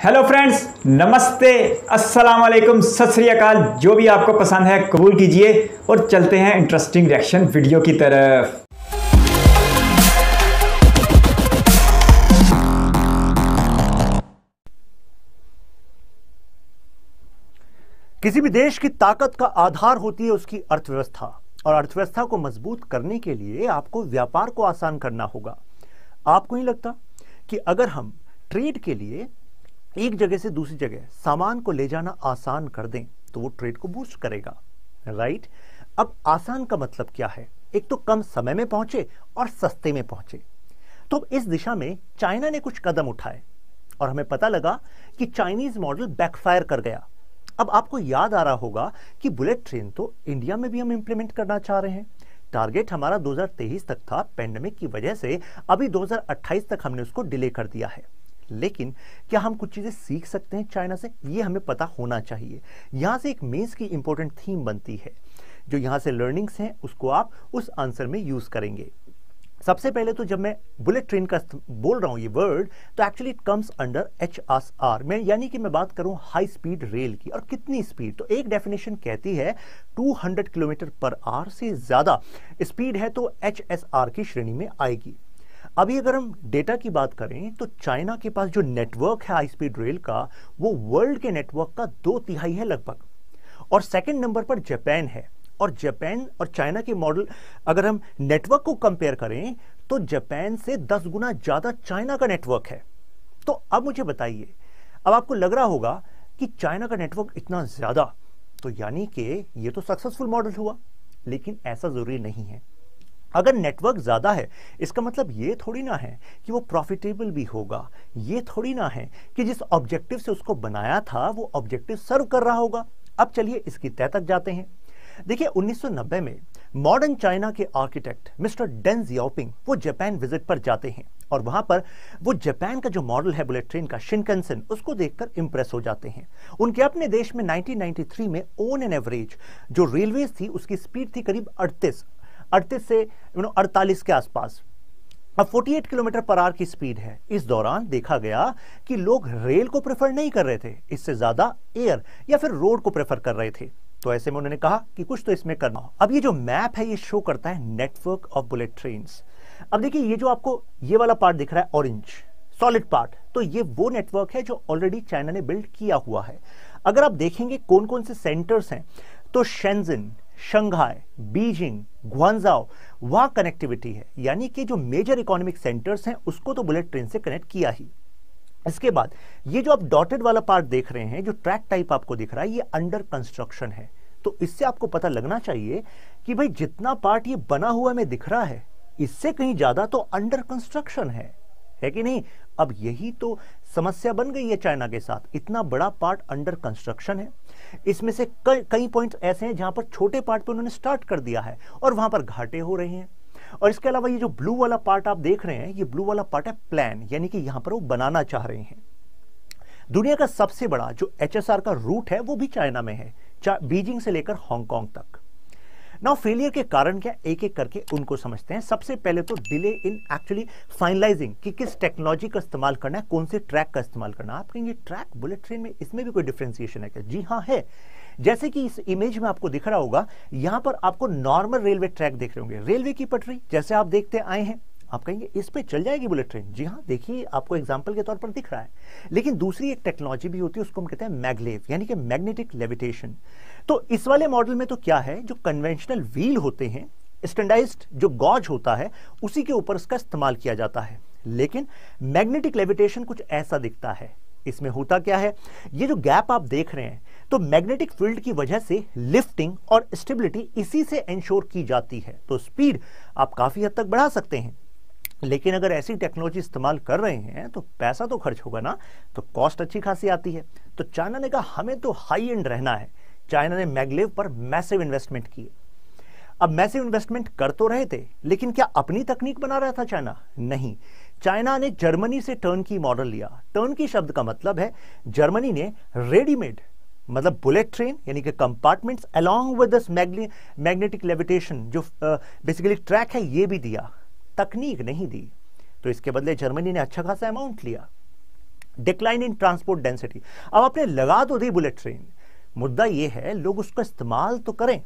Hello friends, नमस्ते, अस्सलाम वालेकुम, सत श्री अकाल। जो भी आपको पसंद है कबूल कीजिए और चलते हैं इंटरेस्टिंग रिएक्शन वीडियो की तरफ। किसी भी देश की ताकत का आधार होती है उसकी अर्थव्यवस्था, और अर्थव्यवस्था को मजबूत करने के लिए आपको व्यापार को आसान करना होगा। आपको नहीं लगता कि अगर हम ट्रेड के लिए एक जगह से दूसरी जगह सामान को ले जाना आसान कर दें तो वो ट्रेड को बूस्ट करेगा, राइट? अब आसान का मतलब क्या है? एक तो कम समय में पहुंचे और सस्ते में पहुंचे। तो इस दिशा में चाइना ने कुछ कदम उठाए और हमें पता लगा कि चाइनीज मॉडल बैकफायर कर गया। अब आपको याद आ रहा होगा कि बुलेट ट्रेन तो इंडिया में भी हम इंप्लीमेंट करना चाह रहे हैं। टारगेट हमारा 2023 तक था, पेंडेमिक की वजह से अभी 2028 तक हमने उसको डिले कर दिया है। लेकिन क्या हम कुछ चीजें सीख सकते हैं चाइना से? ये हमें पता होना चाहिए। यहां से एक मेंस की इंपॉर्टेंट थीम बनती है, जो यहां से लर्निंग्स हैं उसको आप उस आंसर में यूज करेंगे। सबसे पहले तो जब मैं बुलेट ट्रेन का बोल रहा हूं ये वर्ड, तो actually it comes under HSR में, यानी कि मैं बात करूं हाई स्पीड रेल की। और कितनी स्पीड? तो एक डेफिनेशन कहती है 200 किलोमीटर पर आवर से ज्यादा स्पीड है तो HSR की श्रेणी में आएगी। अभी अगर हम डेटा की बात करें तो चाइना के पास जो नेटवर्क है हाई स्पीड रेल का, वो वर्ल्ड के नेटवर्क का 2/3 है लगभग। और सेकंड नंबर पर जापान है। और जापान और चाइना के मॉडल अगर हम नेटवर्क को कंपेयर करें तो जापान से 10 गुना ज्यादा चाइना का नेटवर्क है। तो अब मुझे बताइए, अब आपको लग रहा होगा कि चाइना का नेटवर्क इतना ज्यादा, तो यानी कि ये तो सक्सेसफुल मॉडल हुआ, लेकिन ऐसा जरूरी नहीं है। अगर नेटवर्क ज्यादा है इसका मतलब ये थोड़ी ना है कि वो प्रॉफिटेबल भी होगा। ये थोड़ी ना है कि जिस ऑब्जेक्टिव से उसको बनाया था वो ऑब्जेक्टिव सर्व कर रहा होगा। अब चलिए इसकी तह तक जाते हैं। देखिए 1990 में मॉडर्न चाइना के आर्किटेक्ट मिस्टर डेन जियाओपिंग वो जापान विजिट पर जाते हैं और वहां पर वो जापान का जो मॉडल है बुलेट ट्रेन का शिनकानसेन, उसको देखकर इंप्रेस हो जाते हैं। उनके अपने देश में 1993 में ऑन एन एवरेज जो रेलवे थी उसकी स्पीड थी करीब 38 से 48 के आसपास। अब 48 किलोमीटर पर आवर की स्पीड है। इस दौरान देखा गया कि लोग रेल को प्रेफर नहीं कर रहे थे, इससे ज्यादा एयर या फिर रोड को प्रेफर कर रहे थे। तो ऐसे में उन्होंने कहा कि कुछ तो इसमें करना हो। अब ये जो मैप है ये शो करता है नेटवर्क ऑफ बुलेट ट्रेन्स। अब देखिए ये जो आपको ये वाला पार्ट दिख रहा है ऑरेंज सॉलिड पार्ट, तो ये वो नेटवर्क है जो ऑलरेडी चाइना ने बिल्ड किया हुआ है। अगर आप देखेंगे कौन कौन से सेंटर्स हैं, तो शेंजन, शंघाई, बीजिंग, ग्वांजाओ, वहां कनेक्टिविटी है, यानी कि जो मेजर इकोनॉमिक सेंटर्स हैं उसको तो बुलेट ट्रेन से कनेक्ट किया ही। इसके बाद ये जो आप डॉटेड वाला पार्ट देख रहे हैं, जो ट्रैक टाइप आपको दिख रहा है, ये अंडर कंस्ट्रक्शन है। तो इससे आपको पता लगना चाहिए कि भाई जितना पार्ट ये बना हुआ में दिख रहा है, इससे कहीं ज्यादा तो अंडर कंस्ट्रक्शन है कि नहीं? अब यही तो समस्या बन गई है चाइना के साथ। इतना बड़ा पार्ट अंडर कंस्ट्रक्शन है, इसमें से कई पॉइंट्स ऐसे हैं जहां पर छोटे पार्ट पे उन्होंने स्टार्ट कर दिया है और वहां पर घाटे हो रहे हैं। और इसके अलावा ये जो ब्लू वाला पार्ट आप देख रहे हैं, ये ब्लू वाला पार्ट है प्लान, यानी कि यहां पर वो बनाना चाह रहे हैं। दुनिया का सबसे बड़ा जो HSR का रूट है वो भी चाइना में है, बीजिंग से लेकर हांगकांग तक। नाउ फेलियर के कारण क्या, एक एक करके उनको समझते हैं। सबसे पहले तो डिले इन एक्चुअली फाइनलाइजिंग कि किस टेक्नोलॉजी का इस्तेमाल करना है, कौन से ट्रैक का इस्तेमाल करना है। आप कहेंगे ट्रैक बुलेट ट्रेन में इसमें भी कोई डिफरेंशिएशन है क्या? जी हाँ है। जैसे कि इस इमेज में आपको दिख रहा होगा, यहां पर आपको नॉर्मल रेलवे ट्रैक देख रहे होंगे, रेलवे की पटरी जैसे आप देखते आए हैं। आप कहेंगे इस पे चल जाएगी बुलेट ट्रेन? जी हाँ, देखिए आपको एग्जांपल के तौर पर दिख रहा है। लेकिन दूसरी एक टेक्नोलॉजी भी होती है, उसको हम कहते हैं मैगलेव, यानी कि मैग्नेटिक लेविटेशन। तो इस वाले मॉडल में तो क्या है, जो कन्वेंशनल व्हील होते हैं, स्टैंडर्डाइज्ड जो गॉज होता है, उसी के ऊपर इसका इस्तेमाल किया जाता है। लेकिन मैग्नेटिक लेविटेशन कुछ ऐसा दिखता है। इसमें होता क्या है, ये जो गैप आप देख रहे हैं, तो मैग्नेटिक फील्ड की वजह से लिफ्टिंग और स्टेबिलिटी इसी से इंश्योर की जाती है। तो स्पीड आप काफी हद तक बढ़ा सकते हैं, लेकिन अगर ऐसी टेक्नोलॉजी इस्तेमाल कर रहे हैं तो पैसा तो खर्च होगा ना, तो कॉस्ट अच्छी खासी आती है। तो चाइना ने कहा हमें तो हाई एंड रहना है। चाइना ने मैगलेव पर मैसिव इन्वेस्टमेंट की। अब मैसिव इन्वेस्टमेंट कर तो रहे थे, लेकिन क्या अपनी तकनीक बना रहा था चाइना? नहीं, चाइना ने जर्मनी से टर्न की मॉडल लिया। टर्न की शब्द का मतलब है जर्मनी ने रेडीमेड, मतलब बुलेट ट्रेन यानी कि compartments along with this magnetic levitation जो बेसिकली ट्रैक है, ये भी दिया, तकनीक नहीं दी। तो इसके बदले जर्मनी ने अच्छा खासा अमाउंट लिया। Decline in transport density. अब आपने लगा तो दी बुलेट ट्रेन, मुद्दा यह है लोग उसका इस्तेमाल तो करें,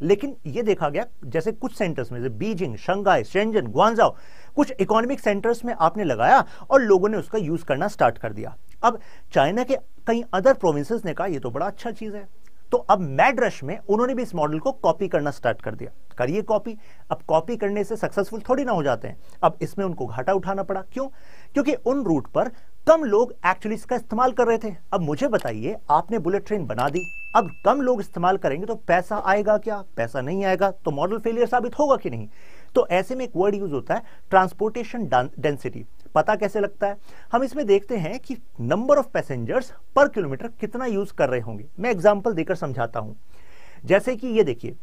लेकिन यह देखा गया जैसे कुछ सेंटर्स में, जैसे बीजिंग, शंघाई, शेंजन, ग्वांजाओ, कुछ इकोनॉमिक सेंटर्स में आपने लगाया और लोगों ने उसका यूज करना स्टार्ट कर दिया। अब चाइना के कई अदर प्रोविंसेस ने कहा यह तो बड़ा अच्छा चीज है, तो अब मैड रश में उन्होंने भी इस मॉडल को कॉपी करना स्टार्ट कर दिया। करिए कॉपी। अब कॉपी करने से सक्सेसफुल थोड़ी ना हो जाते हैं, अब इसमें उनको घाटा उठाना पड़ा। क्यों? क्योंकि उन रूट पर कम लोग एक्चुअली इसका इस्तेमाल कर रहे थे। अब मुझे बताइए, आपने बुलेट ट्रेन बना दी, अब कम लोग इस्तेमाल करेंगे तो पैसा आएगा क्या? पैसा नहीं आएगा तो मॉडल फेलियर साबित होगा कि नहीं? तो ऐसे में एक वर्ड यूज होता है ट्रांसपोर्टेशन डेंसिटी। पता कैसे लगता है? हम इसमें देखते हैं कि नंबर ऑफ पैसेंजर्स पर किलोमीटर कितना यूज कर रहे होंगे। मैं एग्जांपल देकर समझाता हूं। जैसे कि ये देखिए,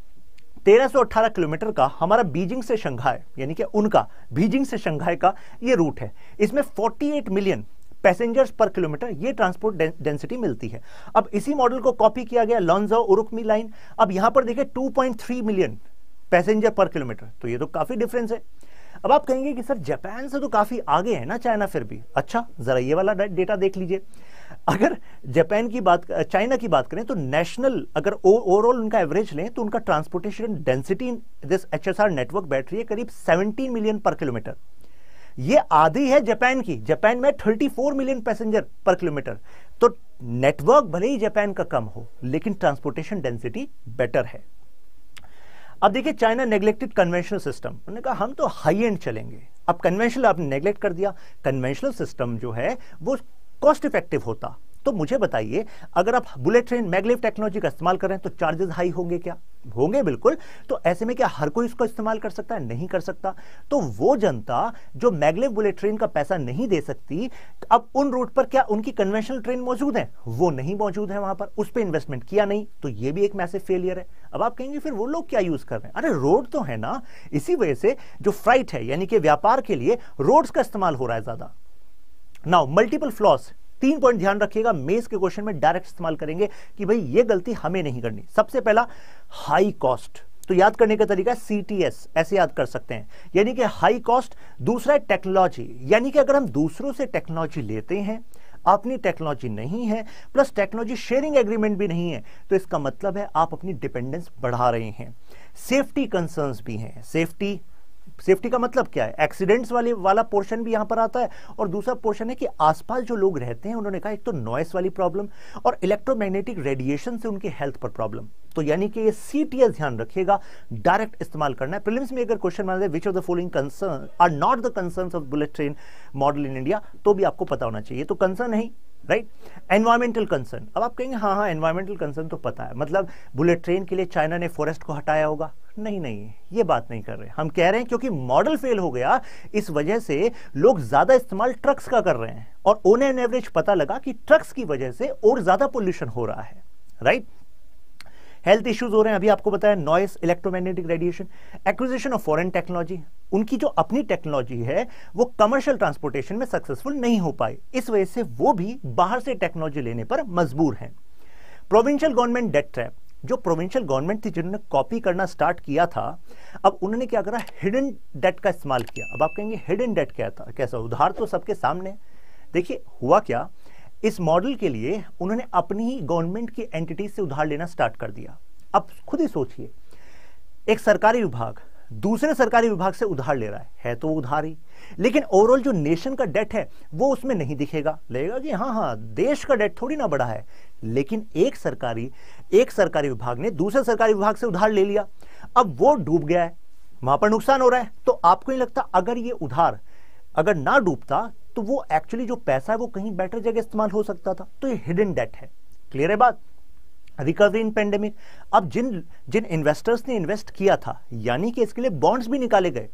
1318 किलोमीटर का हमारा बीजिंग से शंघाई, यानी कि उनका बीजिंग से शंघाई का ये रूट है। इसमें 48 मिलियन पैसेंजर्स पर किलोमीटर ये ट्रांसपोर्ट डेंसिटी मिलती है। अब इसी मॉडल को कॉपी किया गया लॉन्जाओ उरुक्मी लाइन। अब यहां पर देखिए 2.3 मिलियन पैसेंजर पर किलोमीटर, तो ये तो काफी डिफरेंस है। अब आप कहेंगे कि सर जापान से तो काफी आगे है ना चाइना फिर भी। अच्छा, जरा ये वाला डेटा देख लीजिए। अगर जापान की बात, चाइना की बात करें तो नेशनल अगर ओवरऑल उनका एवरेज लें तो उनका transportation density in this HSR network battery है करीब 17 मिलियन पर किलोमीटर। ये आधी है जापान की। जापान में 34 मिलियन पैसेंजर पर किलोमीटर। तो नेटवर्क भले ही जापान का कम हो, लेकिन ट्रांसपोर्टेशन डेंसिटी बेटर है। अब देखिए, चाइना नेग्लेक्टेड कन्वेंशनल सिस्टम। उन्होंने कहा हम तो हाई एंड चलेंगे। अब कन्वेंशनल आपने नेग्लेक्ट कर दिया। कन्वेंशनल सिस्टम जो है वो कॉस्ट इफेक्टिव होता। तो मुझे बताइए, अगर आप बुलेट ट्रेन मैगलेव टेक्नोलॉजी का इस्तेमाल कर रहे हैं तो चार्जेस हाई होंगे क्या? होंगे बिल्कुल। तो ऐसे में क्या हर कोई इसको इस्तेमाल कर सकता है? नहीं कर सकता। तो वो जनता जो मैगलेव बुलेट ट्रेन का पैसा नहीं दे सकती, अब उन रूट पर क्या उनकी कन्वेंशनल ट्रेन मौजूद है? वो नहीं मौजूद है, वहां पर उस पर इन्वेस्टमेंट किया नहीं, तो ये भी एक मैसिव फेलियर है। अब आप कहेंगे फिर वो लोग क्या यूज कर रहे हैं? अरे रोड तो है ना, इसी वजह से जो फ्राइट है यानी कि व्यापार के लिए रोड्स का इस्तेमाल हो रहा है ज्यादा। नाउ मल्टीपल फ्लॉस, 3 पॉइंट ध्यान रखिएगा, मेंस के क्वेश्चन में डायरेक्ट इस्तेमाल करेंगे कि भाई ये गलती हमें नहीं करनी। सबसे पहला हाई कॉस्ट, तो याद करने का तरीका सीटीएस, ऐसे याद कर सकते हैं, यानी कि हाई कॉस्ट। दूसरा है टेक्नोलॉजी, यानी कि अगर हम दूसरों से टेक्नोलॉजी लेते हैं, अपनी टेक्नोलॉजी नहीं है, प्लस टेक्नोलॉजी शेयरिंग एग्रीमेंट भी नहीं है, तो इसका मतलब है आप अपनी डिपेंडेंस बढ़ा रहे हैं। सेफ्टी कंसर्न्स भी हैं। सेफ्टी का मतलब क्या है? एक्सीडेंट्स वाला पोर्शन भी यहां पर आता है, और दूसरा पोर्शन है कि आसपास जो लोग रहते हैं, उन्होंने कहा एक तो नॉइस वाली प्रॉब्लम और इलेक्ट्रोमैग्नेटिक रेडिएशन से उनके हेल्थ पर प्रॉब्लम। तो यानी कि ये सीटीएस ध्यान रखिएगा, डायरेक्ट इस्तेमाल करना है। प्रीलिम्स में अगर क्वेश्चन बना दे which of the following concern are not the concerns of bullet train model in India, तो भी आपको पता होना चाहिए। तो कंसर्न है, राइट? Environmental concern. अब आप कहेंगे हाँ एनवायरमेंटल कंसर्न तो पता है, मतलब बुलेट ट्रेन के लिए चाइना ने फॉरेस्ट को हटाया होगा। नहीं, ये बात नहीं कर रहे। हम कह रहे हैं क्योंकि मॉडल फेल हो गया, इस वजह से लोग ज्यादा इस्तेमाल ट्रक्स का कर रहे हैं, और ऑन एन एवरेज पता लगा कि ट्रक्स की वजह से और ज्यादा पोल्यूशन हो रहा है, राइट? हेल्थ इश्यूज हो रहे हैं, अभी आपको बताया, noise, electromagnetic radiation, acquisition of foreign technology. उनकी जो अपनी टेक्नोलॉजी है वो कमर्शियल ट्रांसपोर्टेशन में सक्सेसफुल नहीं हो पाई, इस वजह से वो भी बाहर से टेक्नोलॉजी लेने पर मजबूर हैं। प्रोविंशियल गवर्नमेंट डेट ट्रैप, जो प्रोविंशियल गवर्नमेंट थी जिन्होंने कॉपी करना स्टार्ट किया था, अब उन्होंने क्या करा? हिडन डेट का इस्तेमाल किया। अब आप कहेंगे हिडन डेट क्या था? कैसा? उधार तो सबके सामने। देखिए हुआ क्या, इस मॉडल के लिए उन्होंने अपनी ही गवर्नमेंट की एंटिटी से उधार लेना स्टार्ट कर दिया। अब खुद ही सोचिए, एक सरकारी विभाग दूसरे सरकारी विभाग से उधार ले रहा है तो उधार ही, लेकिन ओवरऑल जो नेशन का डेट है वो उसमें नहीं दिखेगा। लगेगा कि हाँ देश का डेट थोड़ी ना बढ़ा है, लेकिन एक सरकारी विभाग ने दूसरे सरकारी विभाग से उधार ले लिया, अब वो डूब गया है, वहां पर नुकसान हो रहा है। तो आपको नहीं लगता अगर ये उधार अगर ना डूबता तो वो एक्चुअली जो पैसा है वो कहीं बेटर जगह इस्तेमाल हो सकता था? तो ये हिडन डेट है। क्लियर है बात? रिकवरी इन पेंडेमिक, अब जिन इन्वेस्टर्स ने इन्वेस्ट किया था, यानी कि इसके लिए बॉन्ड्स भी निकाले गए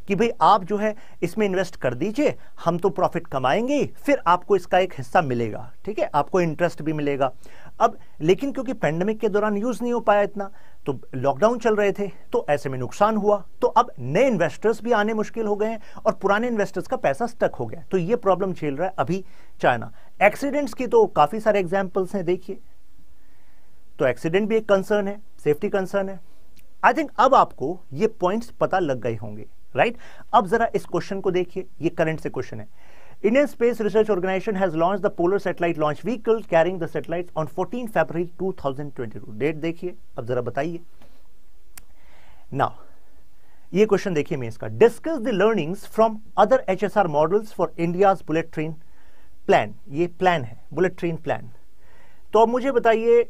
कि भाई आप जो है इसमें इन्वेस्ट कर दीजिए, हम तो प्रॉफिट कमाएंगे, फिर आपको इसका एक हिस्सा मिलेगा, ठीक है, आपको इंटरेस्ट भी मिलेगा। अब लेकिन क्योंकि पेंडेमिक के दौरान यूज नहीं हो पाया इतना, तो लॉकडाउन चल रहे थे, तो ऐसे में नुकसान हुआ, तो अब नए इन्वेस्टर्स भी आने मुश्किल हो गए हैं और पुराने इन्वेस्टर्स का पैसा स्टक हो गया। तो ये प्रॉब्लम झेल रहा है अभी चाइना। एक्सीडेंट्स की तो काफी सारे एग्जाम्पल्स हैं, देखिए, तो एक्सीडेंट भी एक कंसर्न है, सेफ्टी कंसर्न है। आई थिंक अब आपको ये पॉइंट्स पता लग गए होंगे, राइट? अब जरा इस क्वेश्चन को देखिए, ये करंट से क्वेश्चन है। Indian Space Research Organization has launched the Polar Satellite Launch Vehicle carrying the satellites on 14 February 2022. Date देखिए, अब जरा बताइए। नाउ ये क्वेश्चन देखिए मैं इसका, discuss the learnings from other HSR models for India's bullet train plan. ये plan है, बुलेट ट्रेन प्लान। तो अब मुझे बताइए,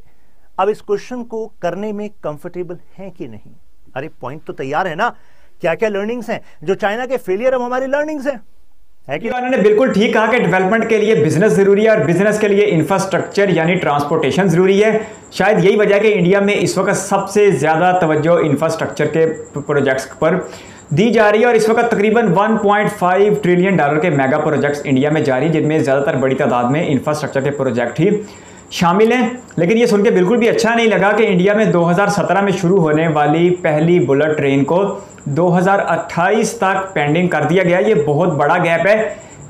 अब इस क्वेश्चन को करने में कंफर्टेबल है कि नहीं? अरे पॉइंट तो तैयार है ना, क्या क्या लर्निंग्स हैं जो चाइना के फेलियर, अब हमारी लर्निंग्स हैं, है कि? उन्होंने बिल्कुल ठीक कहा कि डेवलपमेंट के लिए बिजनेस जरूरी है और बिजनेस के लिए इंफ्रास्ट्रक्चर यानी ट्रांसपोर्टेशन जरूरी है। शायद यही वजह है कि इंडिया में इस वक्त सबसे ज्यादा तवज्जो इंफ्रास्ट्रक्चर के प्रोजेक्ट्स पर दी जा रही है और इस वक्त तकरीबन 1.5 ट्रिलियन डॉलर के मेगा प्रोजेक्ट्स इंडिया में जारी, जिनमें ज्यादातर बड़ी तादाद में इंफ्रास्ट्रक्चर के प्रोजेक्ट ही शामिल हैं। लेकिन ये सुन के बिल्कुल भी अच्छा नहीं लगा कि इंडिया में 2017 में शुरू होने वाली पहली बुलेट ट्रेन को 2028 तक पेंडिंग कर दिया गया। ये बहुत बड़ा गैप है।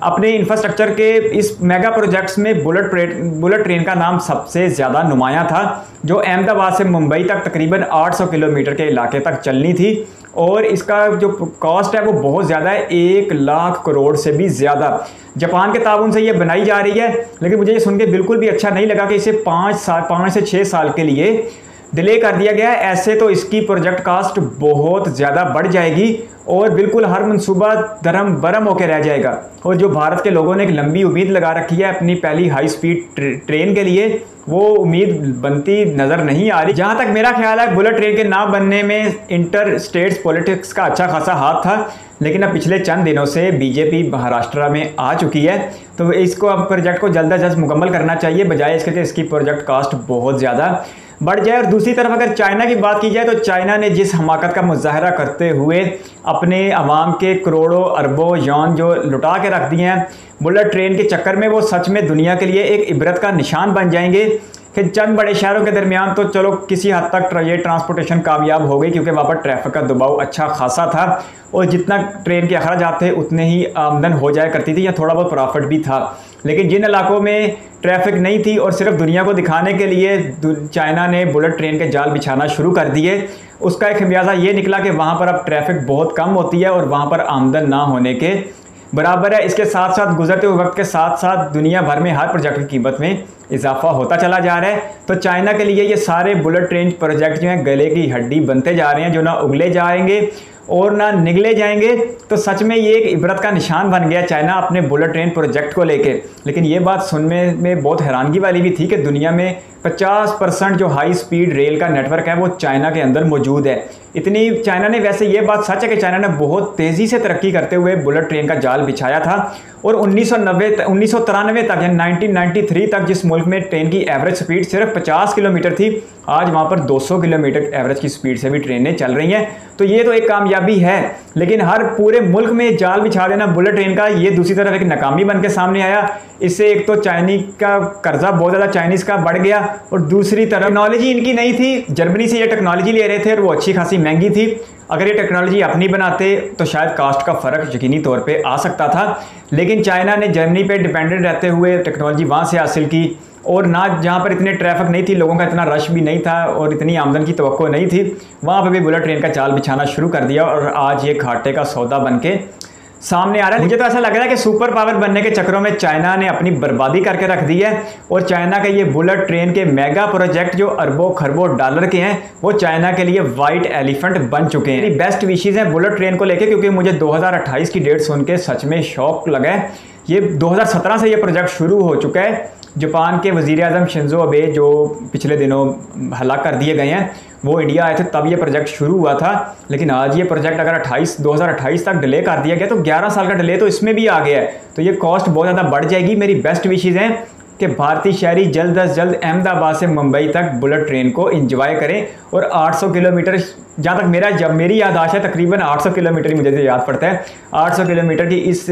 अपने इंफ्रास्ट्रक्चर के इस मेगा प्रोजेक्ट्स में बुलेट ट्रेन का नाम सबसे ज़्यादा नुमाया था, जो अहमदाबाद से मुंबई तक तकरीबन 800 किलोमीटर के इलाके तक चलनी थी और इसका जो कॉस्ट है वो बहुत ज़्यादा है, 1 लाख करोड़ से भी ज़्यादा। जापान के ताउन से ये बनाई जा रही है, लेकिन मुझे ये सुन के बिल्कुल भी अच्छा नहीं लगा कि इसे 5 से 6 साल के लिए डिले कर दिया गया है। ऐसे तो इसकी प्रोजेक्ट कास्ट बहुत ज़्यादा बढ़ जाएगी और बिल्कुल हर मंसूबा दरम बरम होकर रह जाएगा। और जो भारत के लोगों ने एक लंबी उम्मीद लगा रखी है अपनी पहली हाई स्पीड ट्रेन के लिए, वो उम्मीद बनती नज़र नहीं आ रही। जहाँ तक मेरा ख्याल है, बुलेट ट्रेन के ना बनने में इंटर स्टेट्स पॉलिटिक्स का अच्छा खासा हाथ था, लेकिन अब पिछले चंद दिनों से बीजेपी महाराष्ट्र में आ चुकी है, तो इसको अब प्रोजेक्ट को जल्द अज जल्द मुकम्मल करना चाहिए, बजाय इसके कि इसकी प्रोजेक्ट कास्ट बहुत ज़्यादा बढ़ जाए। और दूसरी तरफ अगर चाइना की बात की जाए तो चाइना ने जिस हमाकत का मुजाहरा करते हुए अपने अवाम के करोड़ों अरबों यौन जो लुटा के रख दिए हैं बुलेट ट्रेन के चक्कर में, वो सच में दुनिया के लिए एक इबरत का निशान बन जाएंगे कि चंद बड़े शहरों के दरमियान तो चलो किसी हद तक ये ट्रांसपोर्टेशन कामयाब हो गई, क्योंकि वहाँ पर ट्रैफिक का दबाव अच्छा खासा था और जितना ट्रेन के अखराजात थे उतने ही आमदन हो जाया करती थी या थोड़ा बहुत प्रॉफिट भी था। लेकिन जिन इलाकों में ट्रैफिक नहीं थी और सिर्फ दुनिया को दिखाने के लिए चाइना ने बुलेट ट्रेन के जाल बिछाना शुरू कर दिए, उसका एक खमियाजा ये निकला कि वहाँ पर अब ट्रैफिक बहुत कम होती है और वहाँ पर आमदन ना होने के बराबर है। इसके साथ साथ गुजरते हुए वक्त के साथ साथ दुनिया भर में हर प्रोजेक्ट की कीमत में इजाफा होता चला जा रहा है। तो चाइना के लिए ये सारे बुलेट ट्रेन प्रोजेक्ट जो हैं गले की हड्डी बनते जा रहे हैं, जो ना उगले जाएंगे और ना निगले जाएंगे। तो सच में ये एक इबरत का निशान बन गया चाइना अपने बुलेट ट्रेन प्रोजेक्ट को लेके। लेकिन ये बात सुनने में बहुत हैरानगी वाली भी थी कि दुनिया में 50% जो हाई स्पीड रेल का नेटवर्क है वो चाइना के अंदर मौजूद है। इतनी चाइना ने, वैसे ये बात सच है कि चाइना ने बहुत तेज़ी से तरक्की करते हुए बुलेट ट्रेन का जाल बिछाया था और 1993 तक यानी 1993 तक जिस मुल्क में ट्रेन की एवरेज स्पीड सिर्फ 50 किलोमीटर थी, आज वहाँ पर 200 किलोमीटर एवरेज की स्पीड से भी ट्रेनें चल रही हैं। तो ये तो एक कामयाबी है, लेकिन हर पूरे मुल्क में जाल बिछा देना बुलेट ट्रेन का, ये दूसरी तरफ एक नाकामी बन के सामने आया। इससे एक तो चाइनीज का कर्जा बहुत ज़्यादा चाइनीज़ का बढ़ गया और दूसरी तरफ टेक्नोलॉजी इनकी नहीं थी। जर्मनी से ये टेक्नोलॉजी ले रहे थे और वो अच्छी खासी महंगी थी। अगर ये टेक्नोलॉजी अपनी बनाते तो शायद कास्ट का फ़र्क यकीनी तौर पे आ सकता था, लेकिन चाइना ने जर्मनी पे डिपेंडेंट रहते हुए टेक्नोलॉजी वहाँ से हासिल की और ना जहाँ पर इतने ट्रैफिक नहीं थी, लोगों का इतना रश भी नहीं था और इतनी आमदन की तवक्को नहीं थी, वहाँ पर भी बुलेट ट्रेन का जाल बिछाना शुरू कर दिया और आज ये घाटे का सौदा बन के सामने आ रहा है। मुझे तो ऐसा लग रहा है कि सुपर पावर बनने के चक्करों में चाइना ने अपनी बर्बादी करके रख दी है और चाइना के ये बुलेट ट्रेन के मेगा प्रोजेक्ट जो अरबों खरबों डॉलर के हैं वो चाइना के लिए वाइट एलिफेंट बन चुके हैं। मेरी बेस्ट विशेज़ हैं बुलेट ट्रेन को लेके, क्योंकि मुझे 2028 की डेट सुन के सच में शौक लगा है। ये 2017 से ये प्रोजेक्ट शुरू हो चुका है। जापान के वज़ीर-ए-आज़म शिंजो अबे जो पिछले दिनों हलाक कर दिए गए हैं, वो इंडिया आए थे तब ये प्रोजेक्ट शुरू हुआ था। लेकिन आज ये प्रोजेक्ट अगर 2028 तक डिले कर दिया गया तो 11 साल का डिले तो इसमें भी आ गया है, तो ये कॉस्ट बहुत ज़्यादा बढ़ जाएगी। मेरी बेस्ट विशेज़ हैं कि भारतीय शहरी जल्द अज जल्द अहमदाबाद से मुंबई तक बुलेट ट्रेन को एंजॉय करें और 800 किलोमीटर, जहाँ तक मेरी याददाश्त है तकरीबन 800 किलोमीटर ही मुझे तो याद पड़ता है, 800 किलोमीटर की इस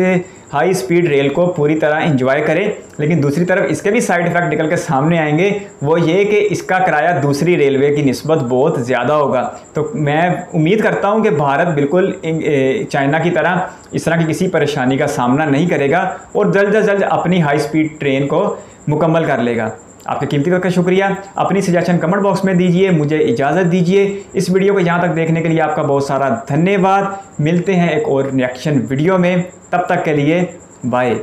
हाई स्पीड रेल को पूरी तरह एंजॉय करें। लेकिन दूसरी तरफ इसके भी साइड इफ़ेक्ट निकल के सामने आएंगे, वो ये कि इसका किराया दूसरी रेलवे की निस्बत बहुत ज़्यादा होगा। तो मैं उम्मीद करता हूँ कि भारत बिल्कुल चाइना की तरह इस तरह की किसी परेशानी का सामना नहीं करेगा और जल्द अज जल्द अपनी हाई स्पीड ट्रेन को मुकम्मल कर लेगा। आपके कीमती वक्त का शुक्रिया। अपनी सजेशन कमेंट बॉक्स में दीजिए, मुझे इजाज़त दीजिए। इस वीडियो को यहाँ तक देखने के लिए आपका बहुत सारा धन्यवाद। मिलते हैं एक और रिएक्शन वीडियो में, तब तक के लिए बाय।